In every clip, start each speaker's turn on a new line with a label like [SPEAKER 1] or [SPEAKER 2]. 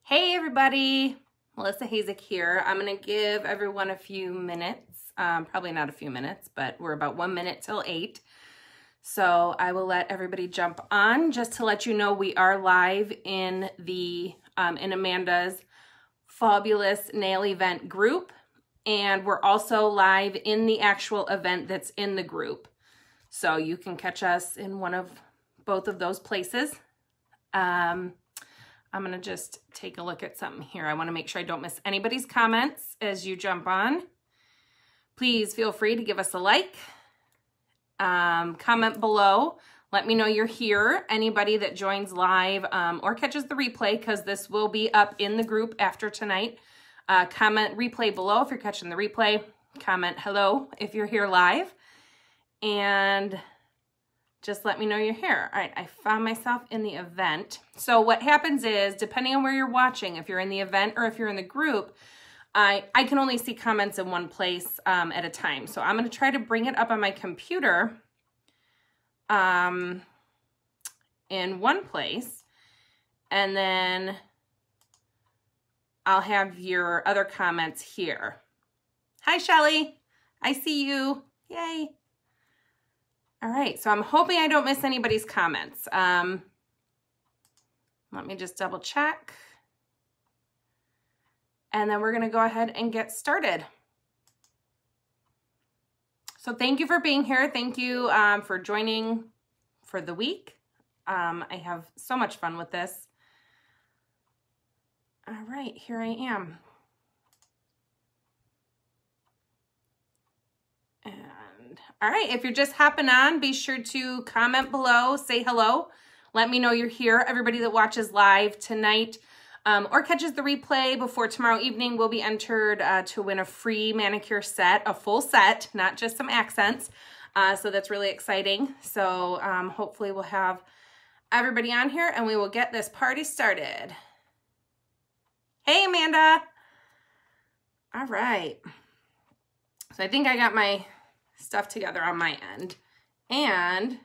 [SPEAKER 1] Hey everybody, Melissa Hazek here. I'm going to give everyone a few minutes, probably not a few minutes, but we're about 1 minute till 8. So I will let everybody jump on. Just to let you know, we are live in the in Amanda's fabulous nail event group, and we're also live in the actual event that's in the group. So you can catch us in both of those places. I'm going to just take a look at something here. I want to make sure I don't miss anybody's comments as you jump on. Please feel free to give us a like. Comment below. Let me know you're here. Anybody that joins live or catches the replay, because this will be up in the group after tonight. Comment replay below if you're catching the replay. Comment hello if you're here live. And just let me know you're here. All right, I found myself in the event. So what happens is, depending on where you're watching, if you're in the event or if you're in the group, I can only see comments in one place at a time. So I'm gonna try to bring it up on my computer in one place, and then I'll have your other comments here. Hi, Shelly, I see you, yay. All right, so I'm hoping I don't miss anybody's comments. Let me just double check. And then we're gonna go ahead and get started. So thank you for being here. Thank you for joining for the week. I have so much fun with this. All right, here I am. All right, if you're just hopping on, be sure to comment below, say hello. Let me know you're here. Everybody that watches live tonight or catches the replay before tomorrow evening will be entered to win a free manicure set, a full set, not just some accents. So that's really exciting. So hopefully we'll have everybody on here and we will get this party started. Hey, Amanda. All right. So I think I got my stuff together on my end, and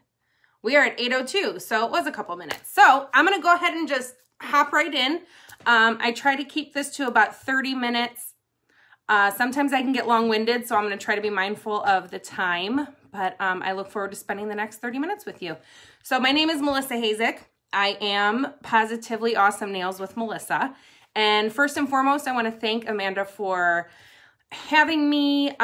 [SPEAKER 1] we are at 8:02, so it was a couple minutes. So I'm gonna go ahead and just hop right in. I try to keep this to about 30 minutes. Sometimes I can get long-winded, so I'm gonna try to be mindful of the time, but I look forward to spending the next 30 minutes with you. So my name is Melissa Hazek. I am Positively Awesome Nails with Melissa, and first and foremost, I wanna thank Amanda for having me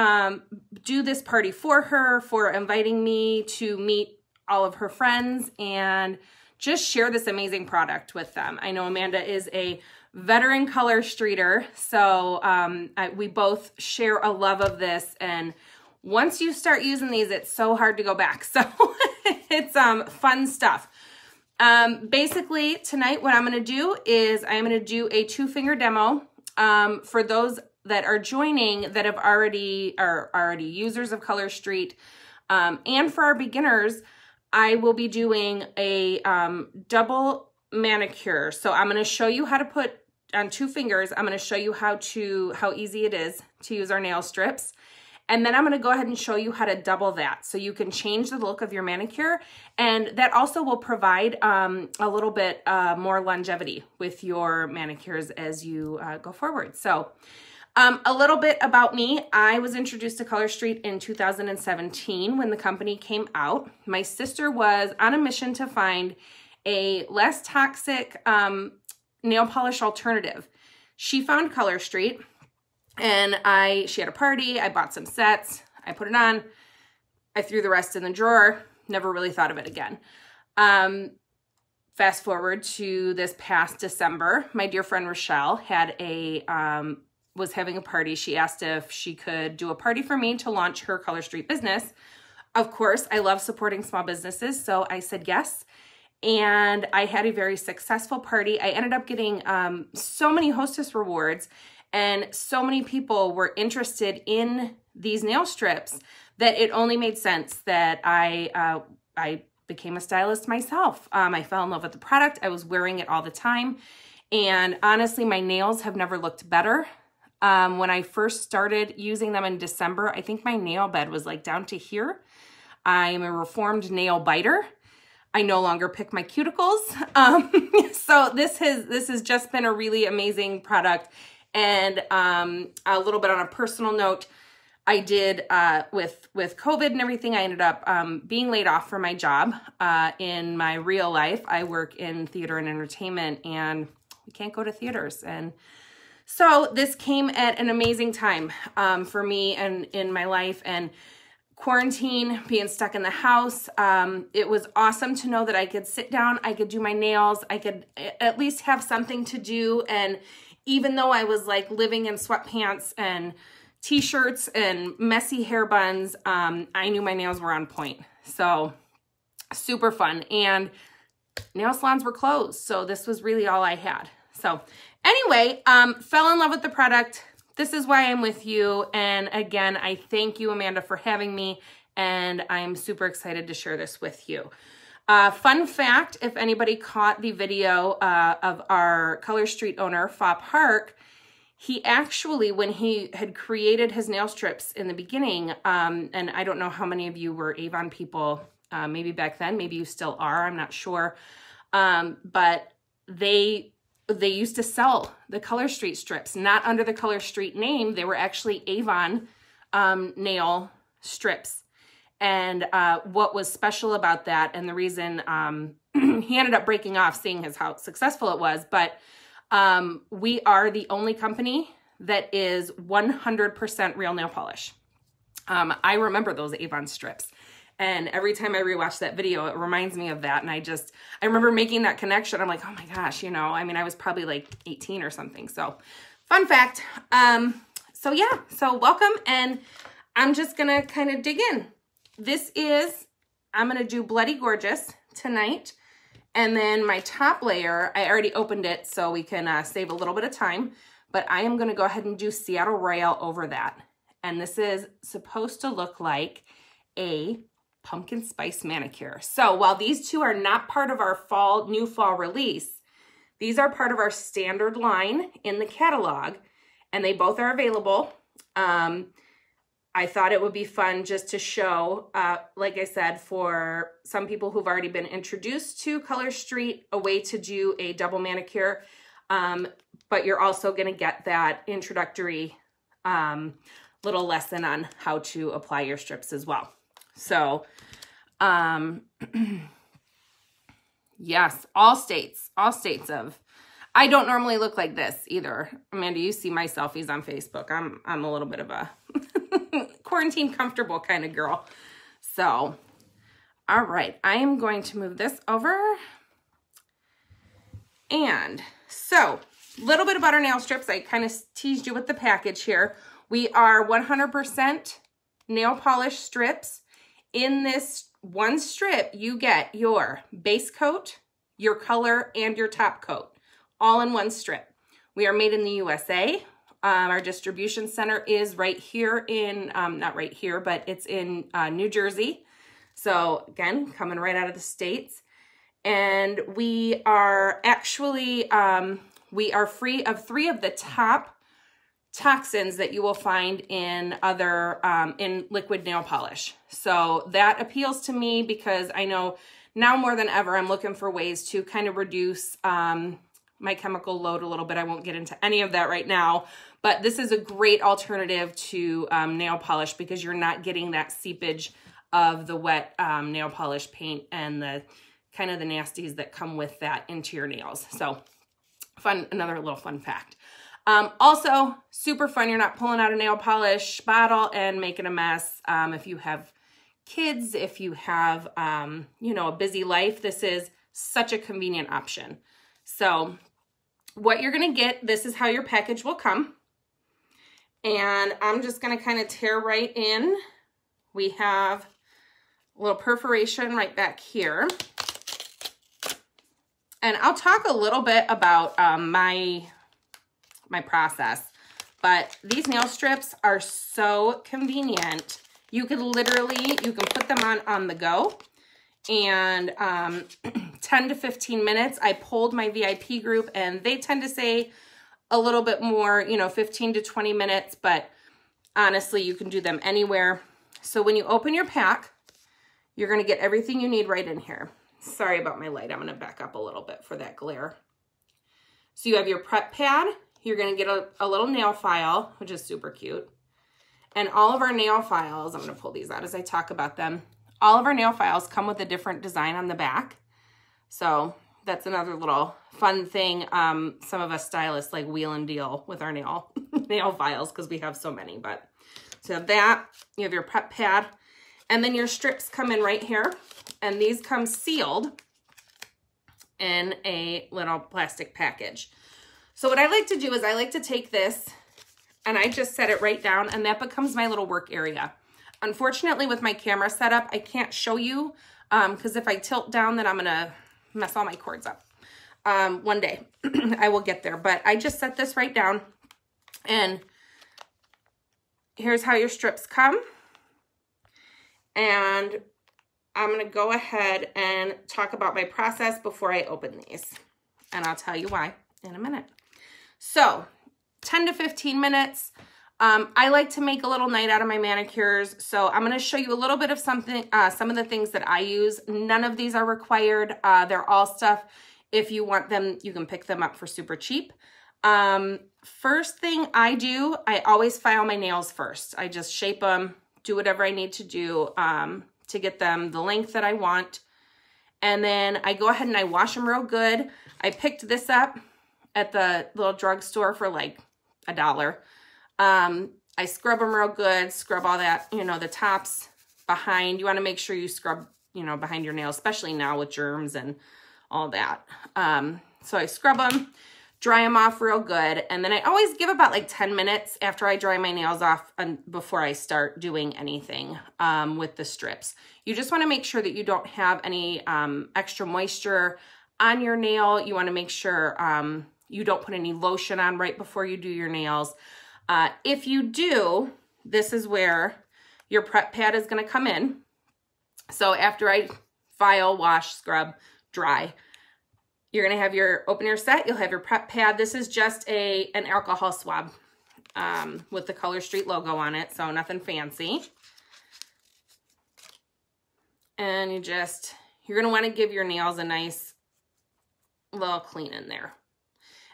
[SPEAKER 1] do this party for her, for inviting me to meet all of her friends and just share this amazing product with them. I know Amanda is a veteran color streeter, so we both share a love of this, and once you start using these, it's so hard to go back. So it's fun stuff. Basically, tonight what I'm gonna do is I'm gonna do a 2-finger demo for those that are joining that are already users of Color Street. And for our beginners, I will be doing a double manicure. So I'm gonna show you how to put on 2 fingers. I'm gonna show you how easy it is to use our nail strips. And then I'm gonna go ahead and show you how to double that. So you can change the look of your manicure. And that also will provide a little bit more longevity with your manicures as you go forward. So a little bit about me. I was introduced to Color Street in 2017 when the company came out. My sister was on a mission to find a less toxic nail polish alternative. She found Color Street, and she had a party. I bought some sets. I put it on. I threw the rest in the drawer. Never really thought of it again. Fast forward to this past December, my dear friend Rochelle was having a party. She asked if she could do a party for me to launch her Color Street business. Of course, I love supporting small businesses, so I said yes. And I had a very successful party. I ended up getting so many hostess rewards, and so many people were interested in these nail strips that it only made sense that I became a stylist myself. I fell in love with the product. I was wearing it all the time. And honestly, my nails have never looked better. When I first started using them in December, I think my nail bed was like down to here. I'm a reformed nail biter. I no longer pick my cuticles. So this has just been a really amazing product. And a little bit on a personal note, I did, with COVID and everything, I ended up being laid off from my job. In my real life, I work in theater and entertainment, and we can't go to theaters. And so this came at an amazing time for me and in my life. And quarantine, being stuck in the house, it was awesome to know that I could sit down, I could do my nails, I could at least have something to do. And even though I was like living in sweatpants and t-shirts and messy hair buns, I knew my nails were on point. So super fun. And nail salons were closed, so this was really all I had. So anyway, fell in love with the product. This is why I'm with you. And again, I thank you, Amanda, for having me. And I'm super excited to share this with you. Fun fact, if anybody caught the video of our Color Street owner, Fa Park, he actually, when he had created his nail strips in the beginning, and I don't know how many of you were Avon people, maybe back then, maybe you still are, I'm not sure. But they used to sell the Color Street strips, not under the Color Street name. They were actually Avon nail strips. And what was special about that, and the reason he ended up breaking off, seeing how successful it was, but we are the only company that is 100% real nail polish. I remember those Avon strips. And every time I rewatch that video, it reminds me of that. And I remember making that connection. I'm like, oh my gosh, you know, I mean, I was probably like 18 or something. So fun fact. So yeah, so welcome. And I'm just going to kind of dig in. I'm going to do Bloody Gorgeous tonight. And then my top layer, I already opened it so we can save a little bit of time. But I am going to go ahead and do Seattle Royale over that. And this is supposed to look like a pumpkin spice manicure. So while these two are not part of our new fall release, these are part of our standard line in the catalog, and they both are available. I thought it would be fun just to show, like I said, for some people who've already been introduced to Color Street, a way to do a double manicure, but you're also going to get that introductory little lesson on how to apply your strips as well. So, yes, all states of, I don't normally look like this either. Amanda, you see my selfies on Facebook. I'm a little bit of a quarantine comfortable kind of girl. So, all right, I am going to move this over. And so, little bit about our nail strips. I kind of teased you with the package here. We are 100% nail polish strips. In this one strip, you get your base coat, your color, and your top coat, all in one strip. We are made in the USA. Our distribution center is right here in, not right here, but it's in New Jersey. So again, coming right out of the States. And we are actually, we are free of 3 of the top toxins that you will find in other, in liquid nail polish. So that appeals to me because I know now more than ever, I'm looking for ways to kind of reduce my chemical load a little bit. I won't get into any of that right now, but this is a great alternative to nail polish because you're not getting that seepage of the wet nail polish paint and the kind of the nasties that come with that into your nails. So fun, another little fun fact. Also, super fun. You're not pulling out a nail polish bottle and making a mess. If you have kids, if you have, you know, a busy life, this is such a convenient option. So what you're going to get, this is how your package will come. And I'm just going to kind of tear right in. We have a little perforation right back here. And I'll talk a little bit about my process, but these nail strips are so convenient. You can put them on the go, and 10 to 15 minutes. I polled my VIP group and they tend to say a little bit more, you know, 15 to 20 minutes, but honestly, you can do them anywhere. So when you open your pack, you're going to get everything you need right in here. Sorry about my light. I'm going to back up a little bit for that glare. So you have your prep pad. You're going to get a little nail file, which is super cute. And all of our nail files, I'm going to pull these out as I talk about them. All of our nail files come with a different design on the back. So that's another little fun thing. Some of us stylists like wheel and deal with our nail files because we have so many. But so you have that. You have your prep pad. And then your strips come in right here. And these come sealed in a little plastic package. So what I like to do is I like to take this and I just set it right down, and that becomes my little work area. Unfortunately, with my camera setup, I can't show you because if I tilt down, then I'm gonna mess all my cords up. One day I will get there, but I just set this right down, and here's how your strips come. And I'm gonna go ahead and talk about my process before I open these, and I'll tell you why in a minute. So 10 to 15 minutes. I like to make a little night out of my manicures. So I'm going to show you a little bit of something, some of the things that I use. None of these are required. They're all stuff. If you want them, you can pick them up for super cheap. First thing I do, I always file my nails first. I just shape them, do whatever I need to do to get them the length that I want. And then I go ahead and I wash them real good. I picked this up at the little drugstore for like $1. I scrub them real good, scrub all that, you know, the tops behind. You want to make sure you scrub, you know, behind your nails, especially now with germs and all that. So I scrub them, dry them off real good. And then I always give about like 10 minutes after I dry my nails off and before I start doing anything with the strips. You just want to make sure that you don't have any extra moisture on your nail. You want to make sure you don't put any lotion on right before you do your nails. If you do, this is where your prep pad is going to come in. So after I file, wash, scrub, dry, you're going to have open your set. You'll have your prep pad. This is just an alcohol swab with the Color Street logo on it. So nothing fancy. And you're going to want to give your nails a nice little clean in there.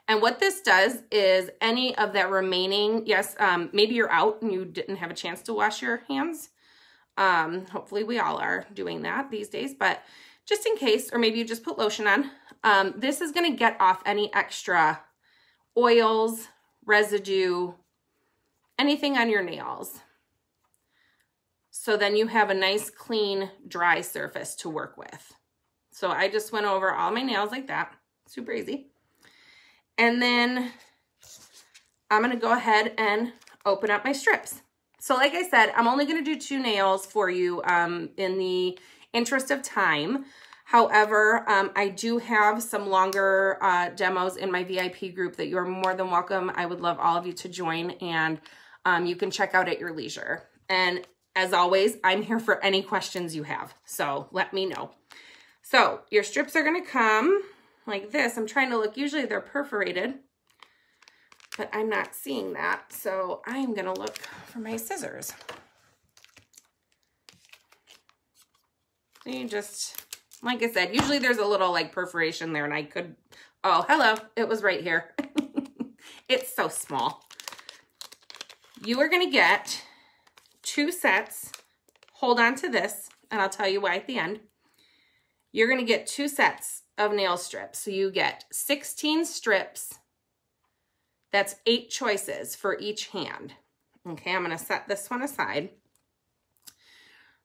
[SPEAKER 1] And what this does is any of that remaining, yes, maybe you're out and you didn't have a chance to wash your hands. Hopefully we all are doing that these days, but just in case, or maybe you just put lotion on, this is going to get off any extra oils, residue, anything on your nails. So then you have a nice, clean, dry surface to work with. So I just went over all my nails like that. Super easy. And then I'm going to go ahead and open up my strips. So like I said, I'm only going to do 2 nails for you in the interest of time. However, I do have some longer demos in my VIP group that you are more than welcome. I would love all of you to join, and you can check out at your leisure. And as always, I'm here for any questions you have. So let me know. So your strips are going to come like this. I'm trying to look. Usually they're perforated, but I'm not seeing that. So I'm going to look for my scissors. So you just, like I said, usually there's a little like perforation there, and I could, oh, hello. It was right here. It's so small. You are going to get 2 sets. Hold on to this, and I'll tell you why at the end. You're going to get 2 sets of nail strips. So you get 16 strips. That's 8 choices for each hand. Okay, I'm going to set this one aside.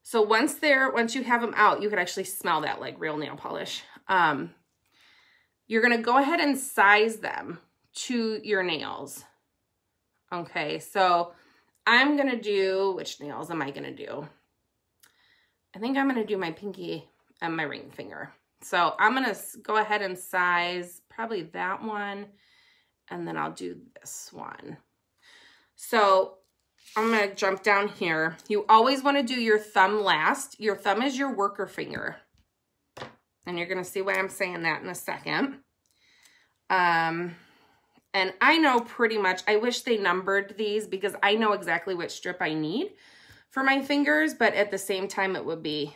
[SPEAKER 1] So once you have them out, you can actually smell that like real nail polish. You're going to go ahead and size them to your nails. Okay, so I'm going to do, which nails am I going to do? I think I'm going to do my pinky and my ring finger. So I'm going to go ahead and size probably that one, and then I'll do this one. So I'm going to jump down here. You always want to do your thumb last. Your thumb is your worker finger. And you're going to see why I'm saying that in a second. And I know pretty much, I wish they numbered these because I know exactly which strip I need for my fingers, but at the same time it would be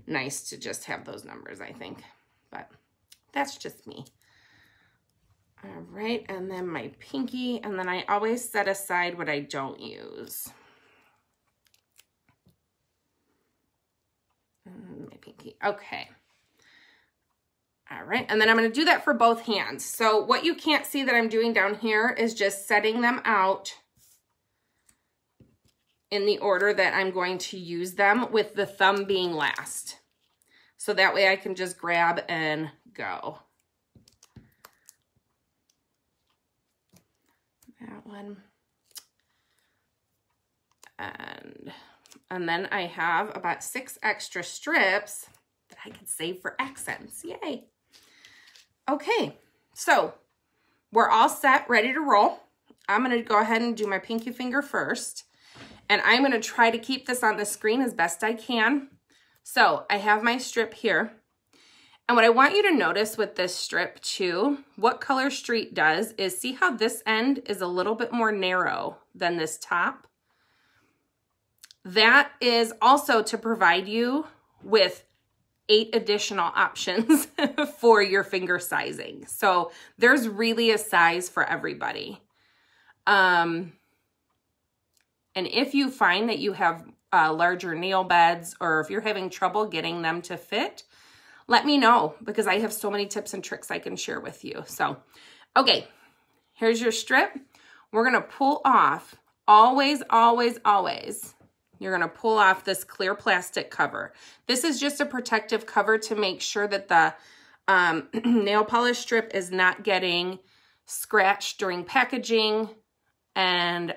[SPEAKER 1] nice to just have those numbers, I think. But that's just me. All right, and then my pinky, and then I always set aside what I don't use. My pinky, okay. All right, and then I'm gonna do that for both hands. So what you can't see that I'm doing down here is just setting them out in the order that I'm going to use them, with the thumb being last. So that way I can just grab and go. That one. And then I have about 6 extra strips that I could save for accents. Yay. Okay, so we're all set, ready to roll. I'm gonna go ahead and do my pinky finger first, and I'm gonna try to keep this on the screen as best I can. So I have my strip here, and what I want you to notice with this strip too, what Color Street does is, see how this end is a little bit more narrow than this top? That is also to provide you with 8 additional options for your finger sizing. So there's really a size for everybody. And if you find that you have larger nail beds, or if you're having trouble getting them to fit, let me know, because I have so many tips and tricks I can share with you. So, okay, here's your strip. We're gonna pull off, always, always, always, you're gonna pull off this clear plastic cover. This is just a protective cover to make sure that the nail polish strip is not getting scratched during packaging and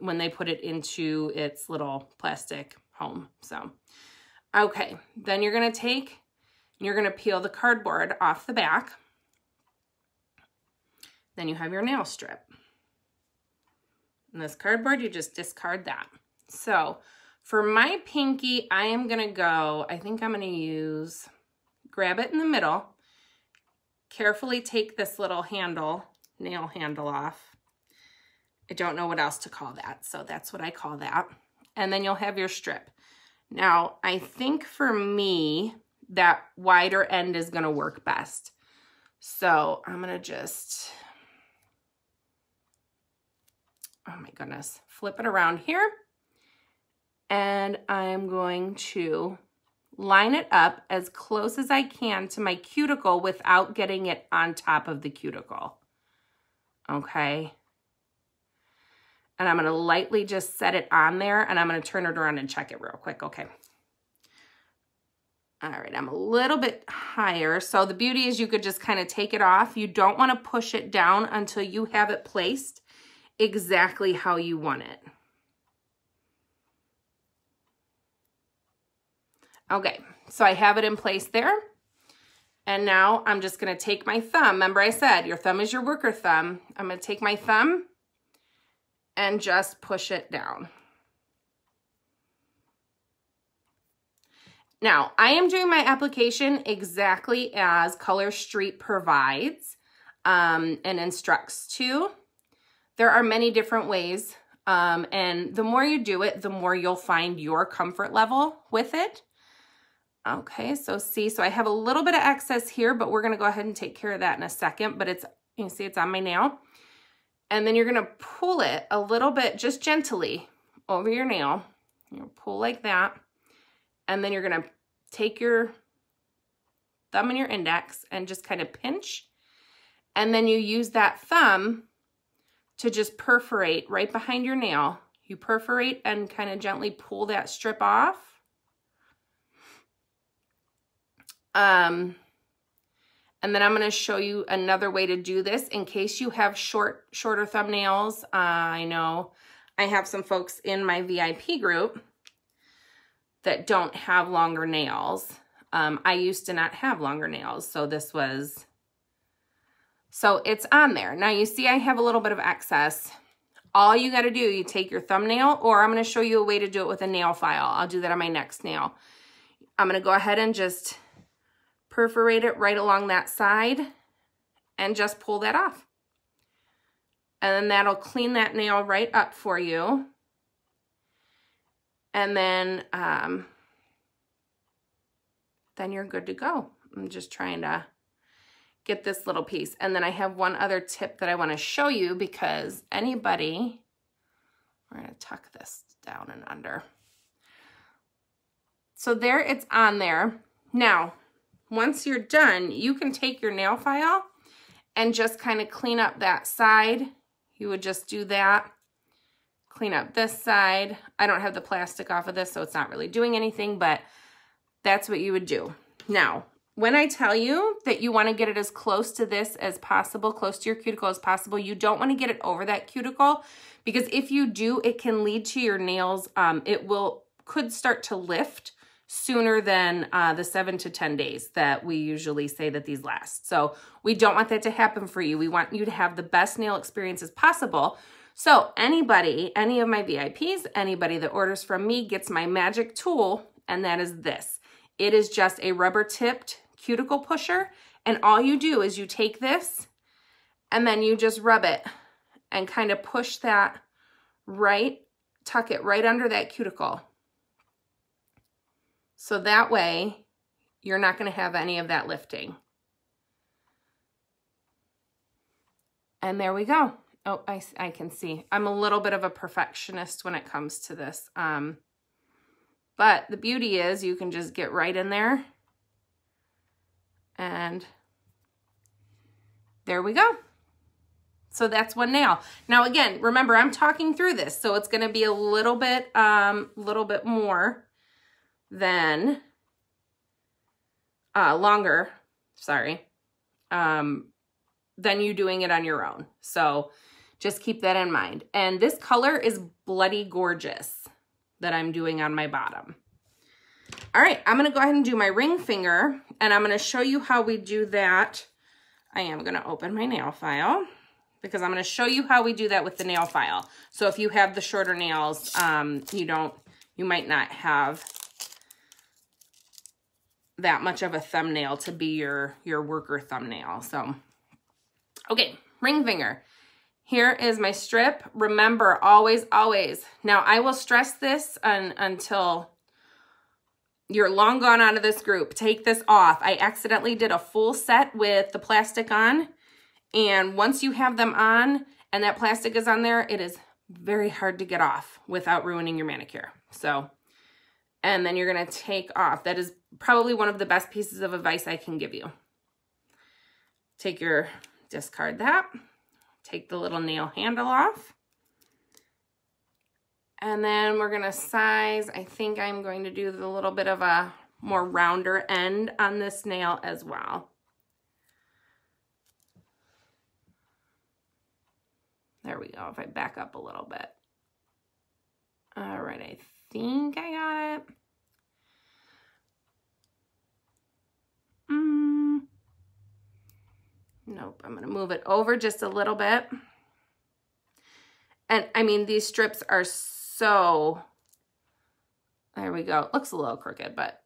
[SPEAKER 1] when they put it into its little plastic home. So, okay, then you're gonna take, you're gonna peel the cardboard off the back. Then you have your nail strip. And this cardboard, you just discard that. So for my pinky, I am gonna go, I think I'm gonna use, grab it in the middle, carefully take this little handle, nail handle off. I don't know what else to call that, so that's what I call that. And then you'll have your strip. Now, I think for me, that wider end is gonna work best. So I'm gonna just, oh my goodness, flip it around here. And I'm going to line it up as close as I can to my cuticle without getting it on top of the cuticle. Okay. And I'm going to lightly just set it on there, and I'm going to turn it around and check it real quick. Okay. All right, I'm a little bit higher. So the beauty is you could just kind of take it off. You don't want to push it down until you have it placed exactly how you want it. Okay, so I have it in place there. And now I'm just gonna take my thumb. Remember I said your thumb is your worker thumb. I'm gonna take my thumb and just push it down. Now, I am doing my application exactly as Color Street provides and instructs to. There are many different ways, and the more you do it, the more you'll find your comfort level with it. Okay, so see, so I have a little bit of excess here, but we're gonna go ahead and take care of that in a second, but it's, you can see it's on my nail. And then you're gonna pull it a little bit, just gently, over your nail. You'll pull like that. And then you're gonna take your thumb and your index and just kind of pinch. And then you use that thumb to just perforate right behind your nail. You perforate and kind of gently pull that strip off. And then I'm going to show you another way to do this in case you have shorter thumbnails. I know I have some folks in my VIP group that don't have longer nails. I used to not have longer nails, so so it's on there. Now you see I have a little bit of excess. All you got to do, you take your thumbnail, or I'm going to show you a way to do it with a nail file. I'll do that on my next nail. I'm going to go ahead and just perforate it right along that side and just pull that off. And then that'll clean that nail right up for you. And then then you're good to go. I'm just trying to get this little piece. And then I have one other tip that I want to show you, because anybody, we're going to tuck this down and under. So there, it's on there. Now, once you're done, you can take your nail file and just kind of clean up that side. You would just do that. Clean up this side. I don't have the plastic off of this, so it's not really doing anything, but that's what you would do. Now, when I tell you that you want to get it as close to this as possible, close to your cuticle as possible, you don't want to get it over that cuticle, because if you do, it can lead to your nails. Could start to lift sooner than the 7 to 10 days that we usually say that these last. So we don't want that to happen for you. We want you to have the best nail experience as possible. So anybody, any of my VIPs, anybody that orders from me gets my magic tool, and that is this. It is just a rubber tipped cuticle pusher, and all you do is you take this and then you just rub it and kind of push that right, tuck it right under that cuticle. So that way you're not going to have any of that lifting. And there we go. Oh, I can see. I'm a little bit of a perfectionist when it comes to this. But the beauty is you can just get right in there. And there we go. So that's one nail. Now again, remember, I'm talking through this, so it's going to be a little bit more than longer, sorry, than you doing it on your own. So just keep that in mind. And this color is Bloody Gorgeous that I'm doing on my bottom. All right, I'm going to go ahead and do my ring finger, and I'm going to show you how we do that. I am going to open my nail file, because I'm going to show you how we do that with the nail file. So if you have the shorter nails, you might not have that much of a thumbnail to be your worker thumbnail. So, okay, ring finger. Here is my strip. Remember, always, always. Now, I will stress this until you're long gone out of this group. Take this off. I accidentally did a full set with the plastic on. And once you have them on and that plastic is on there, it is very hard to get off without ruining your manicure. So, and then you're going to take off. That is probably one of the best pieces of advice I can give you. Discard that. Take the little nail handle off. And then we're going to size. I think I'm going to do the little bit of a more rounder end on this nail as well. There we go. If I back up a little bit. All right, I think I got it. Nope, I'm going to move it over just a little bit. And I mean, these strips are so, there we go. It looks a little crooked, but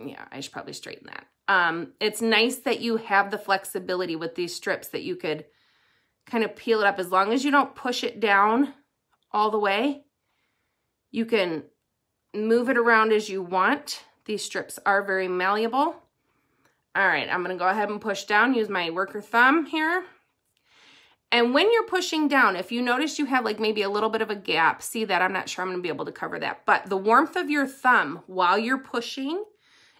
[SPEAKER 1] yeah, I should probably straighten that. It's nice that you have the flexibility with these strips that you could kind of peel it up. As long as you don't push it down all the way, you can move it around as you want. These strips are very malleable. All right, I'm going to go ahead and push down, use my worker thumb here. And when you're pushing down, if you notice you have like maybe a little bit of a gap, see that? I'm not sure I'm going to be able to cover that. But the warmth of your thumb while you're pushing,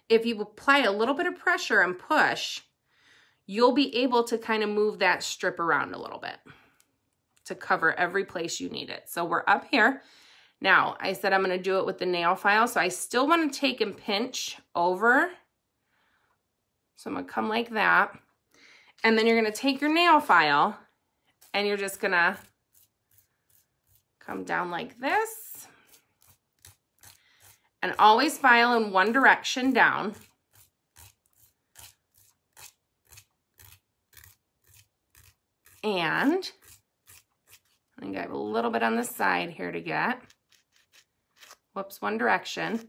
[SPEAKER 1] if you apply a little bit of pressure and push, you'll be able to kind of move that strip around a little bit to cover every place you need it. So we're up here. Now, I said I'm going to do it with the nail file, so I still want to take and pinch over. So I'm going to come like that. And then you're going to take your nail file and you're just going to come down like this. And always file in one direction down. And I think I have a little bit on the side here to get. Whoops, one direction.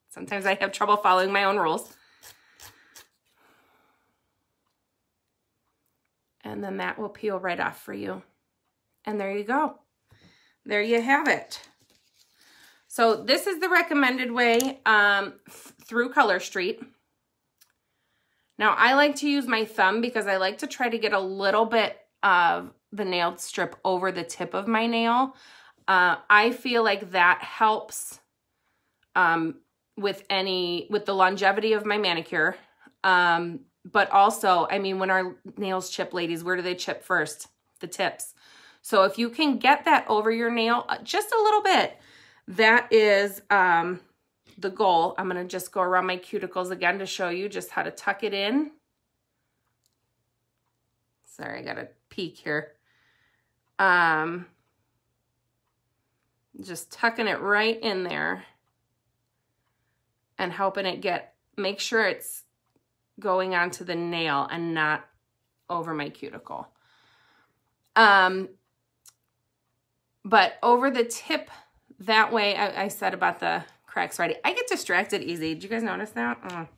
[SPEAKER 1] Sometimes I have trouble following my own rules. And then that will peel right off for you. And there you go. There you have it. So this is the recommended way through Color Street. Now I like to use my thumb because I like to try to get a little bit of the nail strip over the tip of my nail. I feel like that helps with the longevity of my manicure. But also, I mean, when our nails chip, ladies, where do they chip first? The tips. So if you can get that over your nail just a little bit, that is the goal. I'm going to just go around my cuticles again to show you just how to tuck it in. Sorry, I got a peek here. Just tucking it right in there and helping it make sure it's going onto the nail and not over my cuticle. But over the tip, that way, I said about the cracks already. I get distracted easy. Did you guys notice that?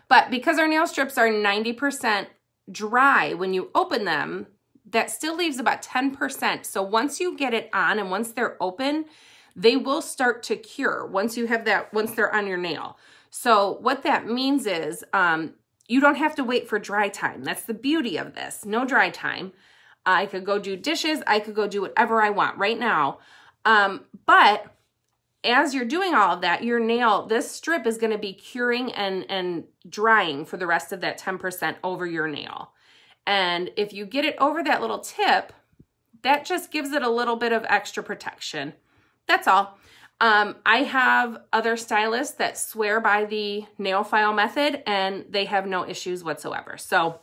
[SPEAKER 1] But because our nail strips are 90% dry when you open them, that still leaves about 10%. So once you get it on and once they're open, they will start to cure once they're on your nail. So what that means is you don't have to wait for dry time. That's the beauty of this. No dry time. I could go do dishes. I could go do whatever I want right now. But as you're doing all of that, your nail, this strip is going to be curing and drying for the rest of that 10% over your nail. And if you get it over that little tip, that just gives it a little bit of extra protection. That's all. I have other stylists that swear by the nail file method and they have no issues whatsoever. So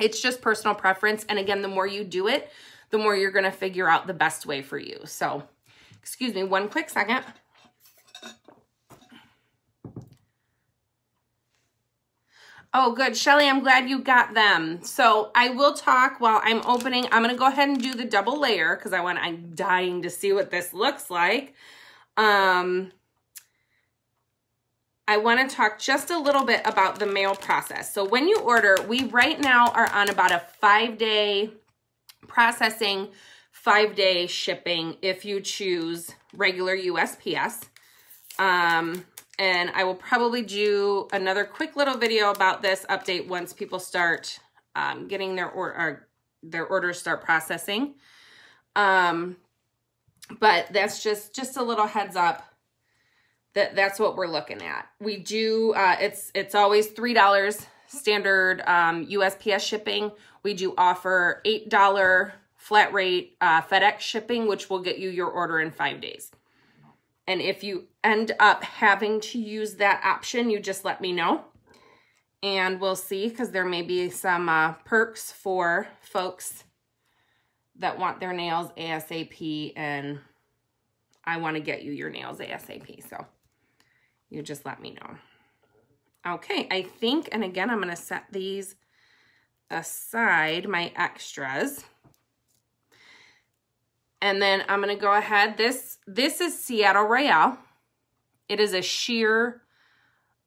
[SPEAKER 1] it's just personal preference. And again, the more you do it, the more you're going to figure out the best way for you. So, excuse me one quick second. Oh, good. Shelly, I'm glad you got them. So I will talk while I'm opening. I'm going to go ahead and do the double layer because I'm dying to see what this looks like. I want to talk just a little bit about the mail process. So when you order, we right now are on about a 5-day processing, 5-day shipping if you choose regular USPS. And I will probably do another quick little video about this update once people start getting their orders start processing. But that's just a little heads up that's what we're looking at. We do it's always $3 standard USPS shipping. We do offer $8 flat rate FedEx shipping, which will get you your order in 5 days. And if you end up having to use that option, you just let me know. And we'll see, because there may be some perks for folks that want their nails ASAP, and I want to get you your nails ASAP. So you just let me know. Okay, I think, and again, I'm going to set these aside, my extras. And then I'm going to go ahead. This is Seattle Royale. It is a sheer,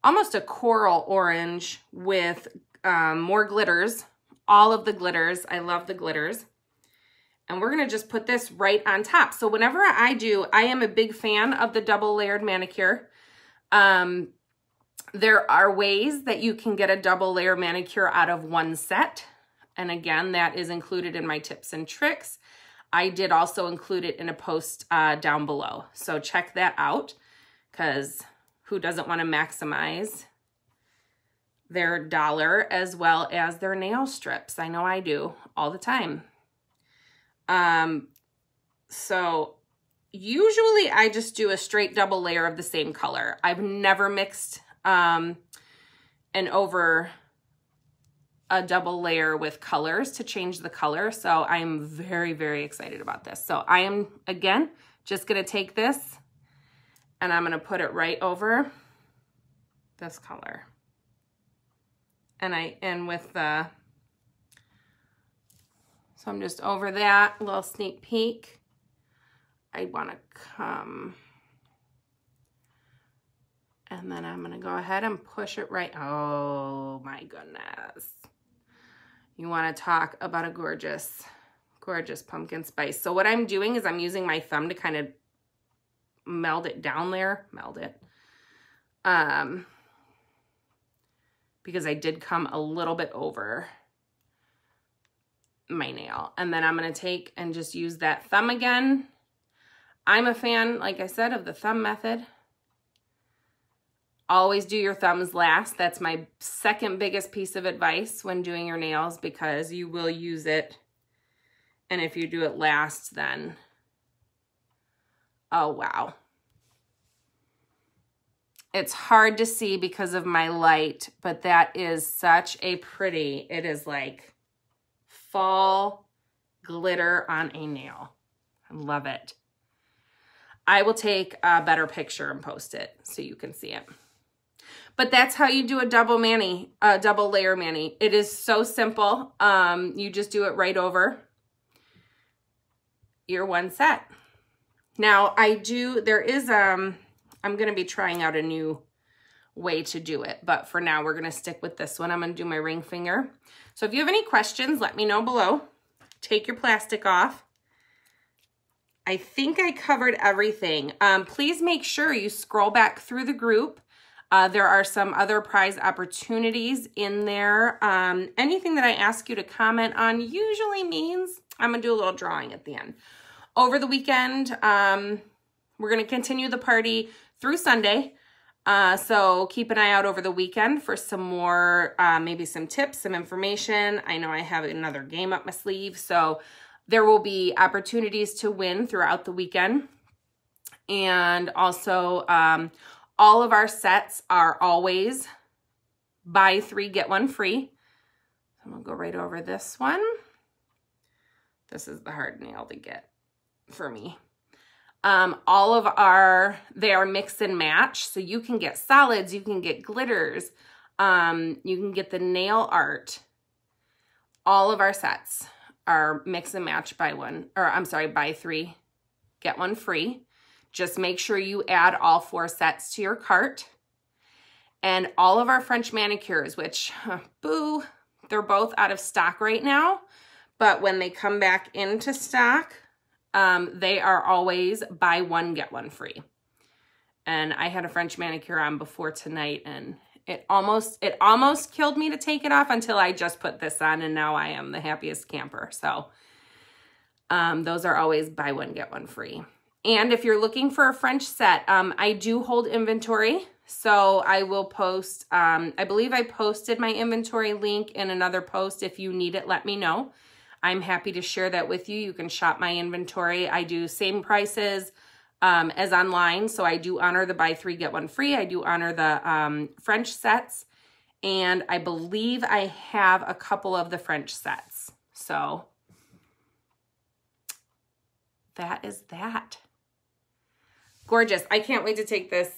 [SPEAKER 1] almost a coral orange with more glitters. All of the glitters. I love the glitters. And we're going to just put this right on top. So whenever I am a big fan of the double layered manicure. There are ways that you can get a double layer manicure out of one set. And again, that is included in my tips and tricks. I did also include it in a post down below. So check that out, because who doesn't want to maximize their dollar as well as their nail strips? I know I do all the time. So usually I just do a straight double layer of the same color. I've never mixed an over a double layer with colors to change the color. So I'm very, very excited about this. So I am, again, just going to take this and I'm going to put it right over this color. And with the, so I'm just over that, a little sneak peek. I want to come, and then I'm going to go ahead and push it right. Oh my goodness. You want to talk about a gorgeous Gorgeous pumpkin spice. So what I'm doing is I'm using my thumb to kind of meld it down there. Meld it. Because I did come a little bit over my nail. And then I'm going to take and just use that thumb again. I'm a fan, like I said, of the thumb method. Always do your thumbs last. That's my second biggest piece of advice when doing your nails, because you will use it. And if you do it last, then, oh, wow. It's hard to see because of my light, but that is such a pretty, it is like fall glitter on a nail. I love it. I will take a better picture and post it so you can see it. But that's how you do a double mani, a double layer mani. It is so simple. You just do it right over your one set. Now I'm going to be trying out a new way to do it, but for now we're going to stick with this one. I'm going to do my ring finger. So if you have any questions, let me know below. Take your plastic off. I think I covered everything. Please make sure you scroll back through the group. There are some other prize opportunities in there. Anything that I ask you to comment on usually means I'm going to do a little drawing at the end. Over the weekend, we're going to continue the party through Sunday. So keep an eye out over the weekend for some more, maybe some tips, some information. I know I have another game up my sleeve, so there will be opportunities to win throughout the weekend. And also, all of our sets are always buy 3, get 1 free. I'm gonna go right over this one. This is the hard nail to get for me. All of they are mix and match. So you can get solids, you can get glitters, you can get the nail art. All of our sets are mix and match buy 3, get 1 free. Just make sure you add all 4 sets to your cart. And all of our French manicures, which, boo, they're both out of stock right now. But when they come back into stock, they are always buy 1, get 1 free. And I had a French manicure on before tonight, and it almost killed me to take it off until I just put this on, and now I am the happiest camper. So those are always buy 1, get 1 free. And if you're looking for a French set, I do hold inventory. So I will post, I believe I posted my inventory link in another post. If you need it, let me know. I'm happy to share that with you. You can shop my inventory. I do same prices as online. So I do honor the buy 3, get 1 free. I do honor the French sets. And I believe I have a couple of the French sets. So that is that. Gorgeous. I can't wait to take this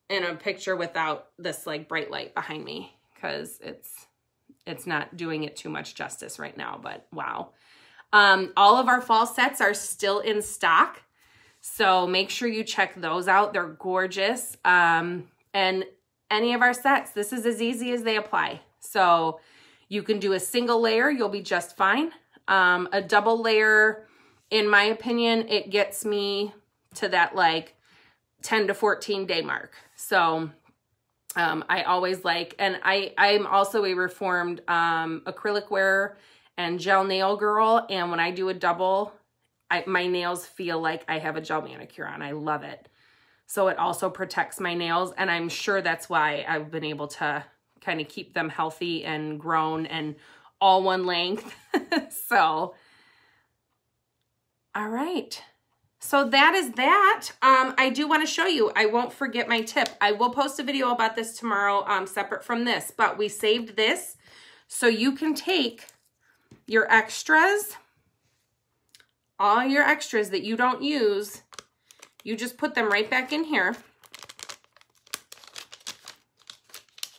[SPEAKER 1] in a picture without this like bright light behind me, because it's not doing it too much justice right now, but wow. All of our fall sets are still in stock, so make sure you check those out. They're gorgeous. And any of our sets, this is as easy as they apply. So you can do a single layer, you'll be just fine. A double layer, in my opinion, it gets me to that like 10 to 14 day mark. So I always like, and I'm also a reformed acrylic wearer and gel nail girl. And when I do a double, my nails feel like I have a gel manicure on. I love it. So it also protects my nails. And I'm sure that's why I've been able to kind of keep them healthy and grown and all one length. So, all right. So that is that. I do want to show you, I won't forget my tip. I will post a video about this tomorrow, separate from this, but we saved this so you can take your extras, all your extras that you don't use, you just put them right back in here.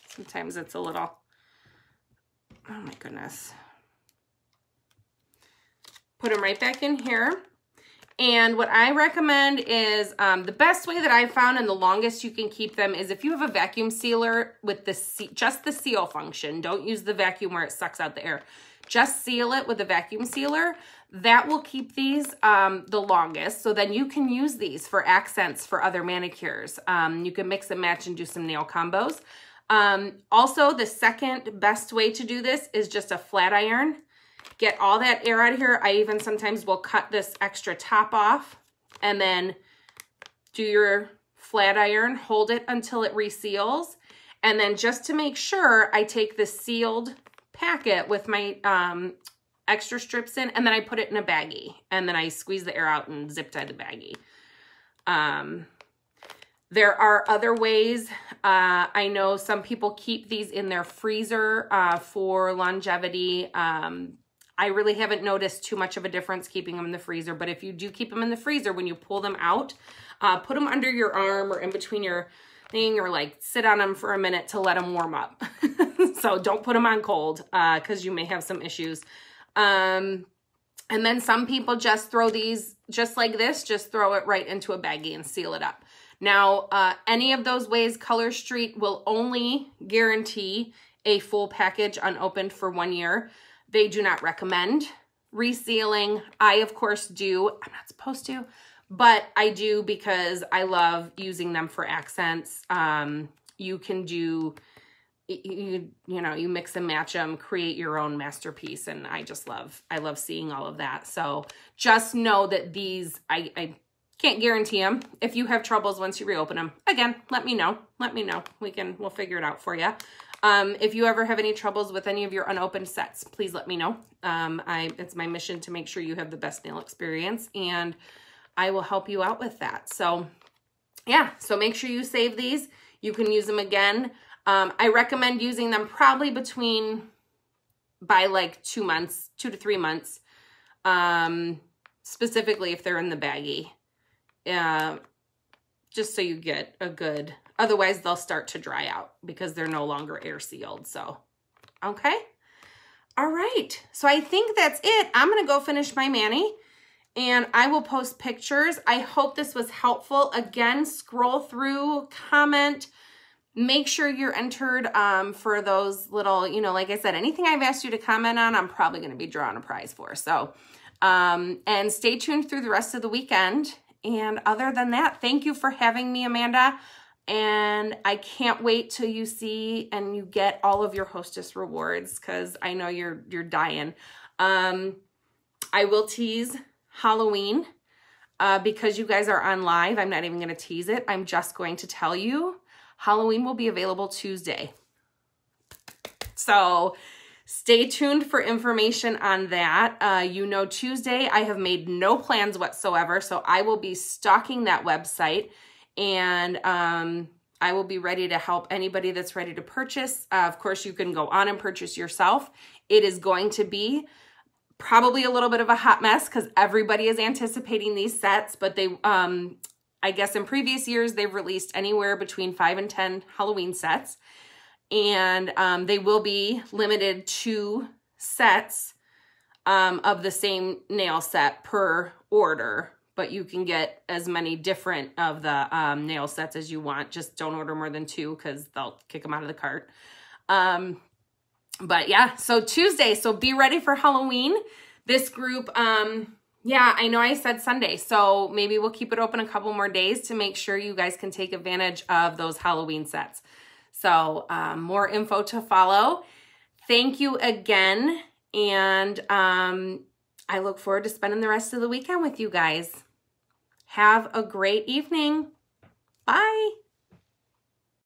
[SPEAKER 1] Sometimes it's a little, oh my goodness. Put them right back in here. And what I recommend is the best way that I've found and the longest you can keep them is if you have a vacuum sealer with just the seal function. Don't use the vacuum where it sucks out the air. Just seal it with a vacuum sealer. That will keep these the longest. So then you can use these for accents for other manicures. You can mix and match and do some nail combos. Also, the second best way to do this is just a flat iron. Get all that air out of here. I even sometimes will cut this extra top off and then do your flat iron, hold it until it reseals. And then just to make sure, I take the sealed packet with my extra strips in, and then I put it in a baggie. And then I squeeze the air out and zip tie the baggie. There are other ways. I know some people keep these in their freezer for longevity. I really haven't noticed too much of a difference keeping them in the freezer, but if you do keep them in the freezer, when you pull them out, put them under your arm or in between your thing, or like sit on them for a minute to let them warm up. So don't put them on cold because you may have some issues. And then some people just throw these just like this, just throw it right into a baggie and seal it up. Now, any of those ways, Color Street will only guarantee a full package unopened for 1 year. They do not recommend resealing. I, of course, do. I'm not supposed to, but I do because I love using them for accents. You can do, you mix and match them, create your own masterpiece, and I love seeing all of that. So just know that these, I can't guarantee them. If you have troubles once you reopen them, again, let me know. Let me know. We'll figure it out for you. If you ever have any troubles with any of your unopened sets, please let me know. It's my mission to make sure you have the best nail experience, and I will help you out with that. So yeah, so make sure you save these. You can use them again. I recommend using them probably by like 2 months, 2 to 3 months, specifically if they're in the baggie. Just so you get a good, otherwise they'll start to dry out because they're no longer air sealed. So, okay. All right. So I think that's it. I'm going to go finish my mani and I will post pictures. I hope this was helpful. Again, scroll through, comment, make sure you're entered for those little, like I said, anything I've asked you to comment on, I'm probably going to be drawing a prize for. So, and stay tuned through the rest of the weekend. And other than that, thank you for having me, Amanda. And I can't wait till you see and you get all of your hostess rewards because I know you're dying. I will tease Halloween because you guys are on live. I'm not even going to tease it. I'm just going to tell you Halloween will be available Tuesday. So stay tuned for information on that. Tuesday, I have made no plans whatsoever, so I will be stalking that website, and I will be ready to help anybody that's ready to purchase. Of course, you can go on and purchase yourself. It is going to be probably a little bit of a hot mess because everybody is anticipating these sets, but they, I guess in previous years, they've released anywhere between 5 and 10 Halloween sets. And they will be limited to sets of the same nail set per order, but you can get as many different of the nail sets as you want. Just don't order more than 2 because they'll kick them out of the cart. But yeah, so Tuesday, so be ready for Halloween. This group, yeah, I know I said Sunday, so maybe we'll keep it open a couple more days to make sure you guys can take advantage of those Halloween sets. So more info to follow. Thank you again. And I look forward to spending the rest of the weekend with you guys. Have a great evening. Bye.